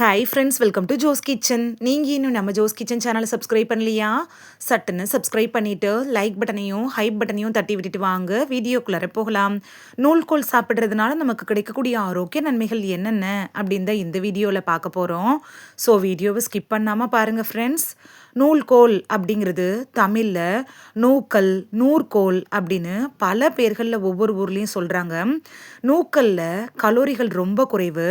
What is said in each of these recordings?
Hi friends, welcome to Jo's kitchen. நீங்கள் இன்னும் நம்ம ஜோஸ் கிச்சன் சேனலை சப்ஸ்கிரைப் பண்ணலையா? சட்டுன்னு சப்ஸ்கிரைப் பண்ணிவிட்டு லைக் பட்டனையும் ஹைப் பட்டனையும் தட்டி விட்டுட்டு வாங்க வீடியோக்குள்ளார போகலாம். நூல்கோல் சாப்பிட்றதுனால நமக்கு கிடைக்கக்கூடிய ஆரோக்கிய நன்மைகள் என்னென்ன அப்படின்னு தான் இந்த வீடியோவில் பார்க்க போகிறோம். ஸோ வீடியோவை ஸ்கிப் பண்ணாமல் பாருங்கள் ஃப்ரெண்ட்ஸ். நூல்கோல் அப்படிங்கிறது தமிழில் நூக்கல், நூற்கோல் அப்படின்னு பல பேர்களில் ஒவ்வொரு ஊர்லேயும் சொல்கிறாங்க. நூக்கல்ல கலோரிகள் ரொம்ப குறைவு.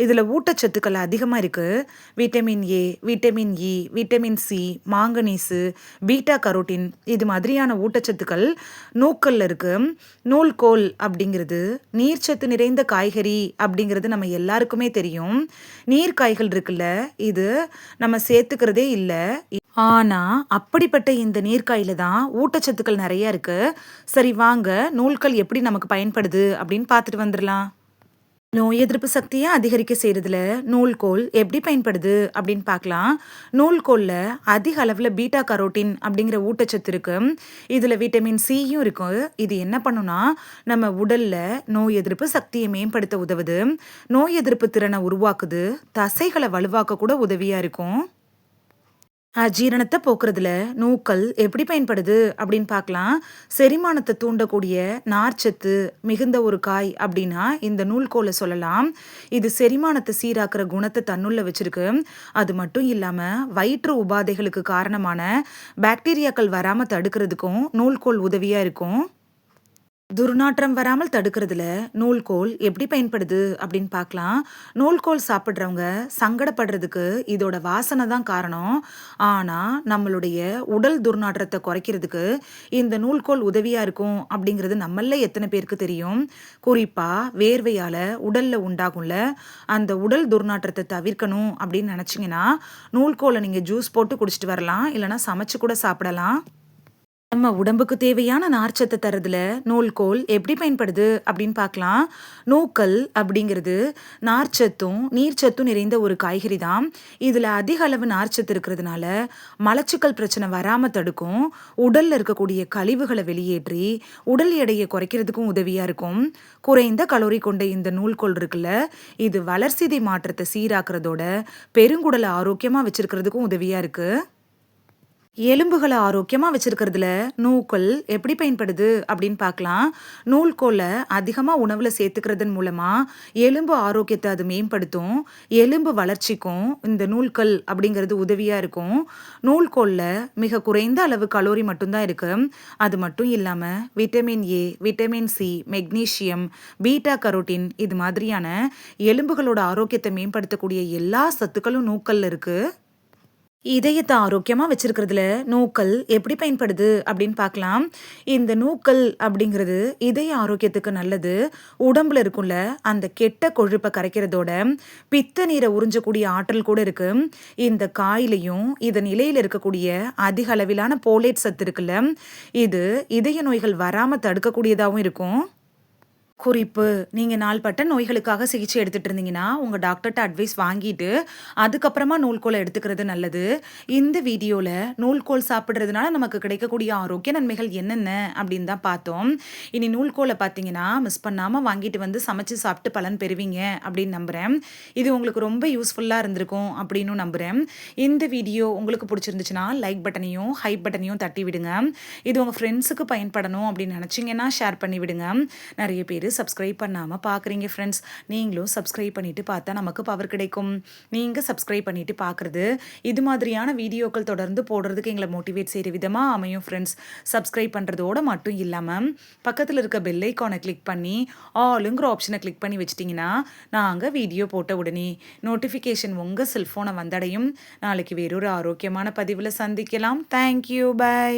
இதில் ஊட்டச்சத்துக்கள் அதிகமாக இருக்குது. Vitamin A, vitamin E, vitamin C, manganese, beta carotene இது மாதிரியான ஊட்டச்சத்துக்கள் நூக்கல்ல இருக்குது. நூல்கோல் அப்படிங்கிறது நீர்ச்சத்து நிறைந்த காய்கறி அப்படிங்கிறது நம்ம எல்லாருக்குமே தெரியும். நீர் காய்கள் இருக்குல்ல, இது நம்ம சேர்த்துக்கிறதே இல்லை. ஆனால் அப்படிப்பட்ட இந்த நீர்க்காயில் தான் ஊட்டச்சத்துக்கள் நிறைய இருக்குது. சரி வாங்க, நூல்கள் எப்படி நமக்கு பயன்படுது அப்படின்னு பார்த்துட்டு வந்துடலாம். நோய் எதிர்ப்பு சக்தியை அதிகரிக்க செய்கிறதுல நூல்கோல் எப்படி பயன்படுது அப்படின்னு பார்க்கலாம். நூல்கோலில் அதிக அளவில் பீட்டா கரோட்டின் அப்படிங்கிற ஊட்டச்சத்து இருக்கு. இதில் விட்டமின் சியும் இருக்கு. இது என்ன பண்ணுன்னா நம்ம உடலில் நோய் எதிர்ப்பு சக்தியை மேம்படுத்த உதவுது, நோய் எதிர்ப்பு திறனை உருவாக்குது, தசைகளை வலுவாக்க கூட உதவியாக இருக்கும். ஜீரணத்தை போக்குறதுல நூக்கல் எப்படி பயன்படுது அப்படின்னு பார்க்கலாம். செரிமானத்தை தூண்டக்கூடிய நார்ச்சத்து மிகுந்த ஒரு காய் அப்படின்னா இந்த நூல்கோலை சொல்லலாம். இது செரிமானத்தை சீராக்குற குணத்தை தன்னுள்ள வச்சிருக்கு. அது மட்டும் இல்லாமல் வயிற்று உபாதைகளுக்கு காரணமான பாக்டீரியாக்கள் வராமல் தடுக்கிறதுக்கும் நூல்கோல் உதவியாக இருக்கும். துர்நாற்றம் வராமல் தடுக்கிறதுல நூல்கோல் எப்படி பயன்படுது அப்படின்னு பார்க்கலாம். நூல்கோல் சாப்பிட்றவங்க சங்கடப்படுறதுக்கு இதோட வாசனை தான் காரணம். ஆனால் நம்மளுடைய உடல் துர்நாற்றத்தை குறைக்கிறதுக்கு இந்த நூல்கோல் உதவியாக இருக்கும் அப்படிங்கிறது நம்மள எத்தனை பேருக்கு தெரியும்? குறிப்பாக வேர்வையால் உடலில் உண்டாகும்ல, அந்த உடல் துர்நாற்றத்தை தவிர்க்கணும் அப்படின்னு நினச்சிங்கன்னா நூல்கோலை நீங்கள் ஜூஸ் போட்டு குடிச்சிட்டு வரலாம், இல்லைனா சமைச்சு கூட சாப்பிடலாம். நம்ம உடம்புக்கு தேவையான நார்ச்சத்தை தரதுல நூல்கோல் எப்படி பயன்படுது அப்படின்னு பார்க்கலாம். நூக்கல் அப்படிங்கிறது நார்ச்சத்தும் நீர்ச்சத்தும் நிறைந்த ஒரு காய்கறி தான். இதில் அதிக அளவு நார்ச்சத்து இருக்கிறதுனால மலச்சிக்கல் பிரச்சனை வராமல் தடுக்கும், உடலில் இருக்கக்கூடிய கழிவுகளை வெளியேற்றி உடல் எடையை குறைக்கிறதுக்கும் உதவியாக இருக்கும். குறைந்த கலோரி கொண்ட இந்த நூல்கோல் இருக்குல்ல, இது வளர்சிதை மாற்றத்தை சீராக்குறதோட பெருங்குடலை ஆரோக்கியமாக வச்சிருக்கிறதுக்கும் உதவியாக இருக்குது. எலும்புகளை ஆரோக்கியமாக வச்சிருக்கிறதுல நூக்கல் எப்படி பயன்படுது அப்படின்னு பார்க்கலாம். நூல்கோலை அதிகமாக உணவில் சேர்த்துக்கிறதன் மூலமாக எலும்பு ஆரோக்கியத்தை அது மேம்படுத்தும், எலும்பு வளர்ச்சிக்கும் இந்த நூல்கல் அப்படிங்கிறது உதவியாக இருக்கும். நூல்கோலில் மிக குறைந்த அளவு கலோரி மட்டும்தான் இருக்குது. அது மட்டும் இல்லாமல் vitamin A, vitamin C, magnesium, beta carotene இது மாதிரியான எலும்புகளோட ஆரோக்கியத்தை மேம்படுத்தக்கூடிய எல்லா சத்துக்களும் நூக்கல்ல இருக்குது. இதயத்தை ஆரோக்கியமாக வச்சிருக்கிறதுல நூக்கல் எப்படி பயன்படுது அப்படின்னு பார்க்கலாம். இந்த நூக்கல் அப்படிங்கிறது இதய ஆரோக்கியத்துக்கு நல்லது. உடம்புல இருக்கும்ல அந்த கெட்ட கொழுப்பை கரைக்கிறதோட பித்த நீரை உறிஞ்சக்கூடிய ஆற்றல் கூட இருக்கு. இந்த காயிலையும் இதன் இலையில் இருக்கக்கூடிய அதிக அளவிலான போலேட் சத்து இருக்குல்ல, இது இதய நோய்கள் வராமல் தடுக்கக்கூடியதாகவும் இருக்கும். குறிப்பு: நீங்கள் நாள்பட்ட நோய்களுக்காக சிகிச்சை எடுத்துட்டு இருந்தீங்கன்னா உங்கள் டாக்டர்கிட்ட அட்வைஸ் வாங்கிட்டு அதுக்கப்புறமா நூல்கோலை எடுத்துக்கிறது நல்லது. இந்த வீடியோவில் நூல்கோல் சாப்பிட்றதுனால நமக்கு கிடைக்கக்கூடிய ஆரோக்கிய நன்மைகள் என்னென்ன அப்படின்னு தான் பார்த்தோம். இனி நூல்கோலை பார்த்தீங்கன்னா மிஸ் பண்ணாமல் வாங்கிட்டு வந்து சமைச்சு சாப்பிட்டு பலன் பெறுவீங்க அப்படின்னு நம்புகிறேன். இது உங்களுக்கு ரொம்ப யூஸ்ஃபுல்லாக இருந்திருக்கும் அப்படின்னு நம்புகிறேன். இந்த வீடியோ உங்களுக்கு பிடிச்சிருந்துச்சுன்னா லைக் பட்டனையும் ஹைப் பட்டனையும் தட்டி விடுங்க. இது உங்கள் ஃப்ரெண்ட்ஸுக்கு பயன்படணும் அப்படின்னு நினச்சிங்கன்னா ஷேர் பண்ணி விடுங்க. நிறைய பேர் சப்ஸ்கிரைப் பண்ணாமல் பார்க்குறீங்க ஃப்ரெண்ட்ஸ். நீங்களும் சப்ஸ்கிரைப் பண்ணிவிட்டு பார்த்தா நமக்கு பவர் கிடைக்கும். நீங்கள் சப்ஸ்கிரைப் பண்ணிவிட்டு பார்க்குறது இது மாதிரியான வீடியோக்கள் தொடர்ந்து போடுறதுக்கு எங்களை மோட்டிவேட் செய்கிற விதமாக அமையும் ஃப்ரெண்ட்ஸ். சப்ஸ்கிரைப் பண்ணுறதோடு மட்டும் இல்லாமல் பக்கத்தில் இருக்க பெல் ஐக்கானை கிளிக் பண்ணி ஆளுங்கிற ஆப்ஷனை கிளிக் பண்ணி வச்சிட்டிங்கன்னா நாங்கள் வீடியோ போட்ட உடனே நோட்டிஃபிகேஷன் உங்கள் செல்ஃபோனை வந்தடையும். நாளைக்கு வேறொரு ஆரோக்கியமான பதிவில் சந்திக்கலாம். Thank you, by.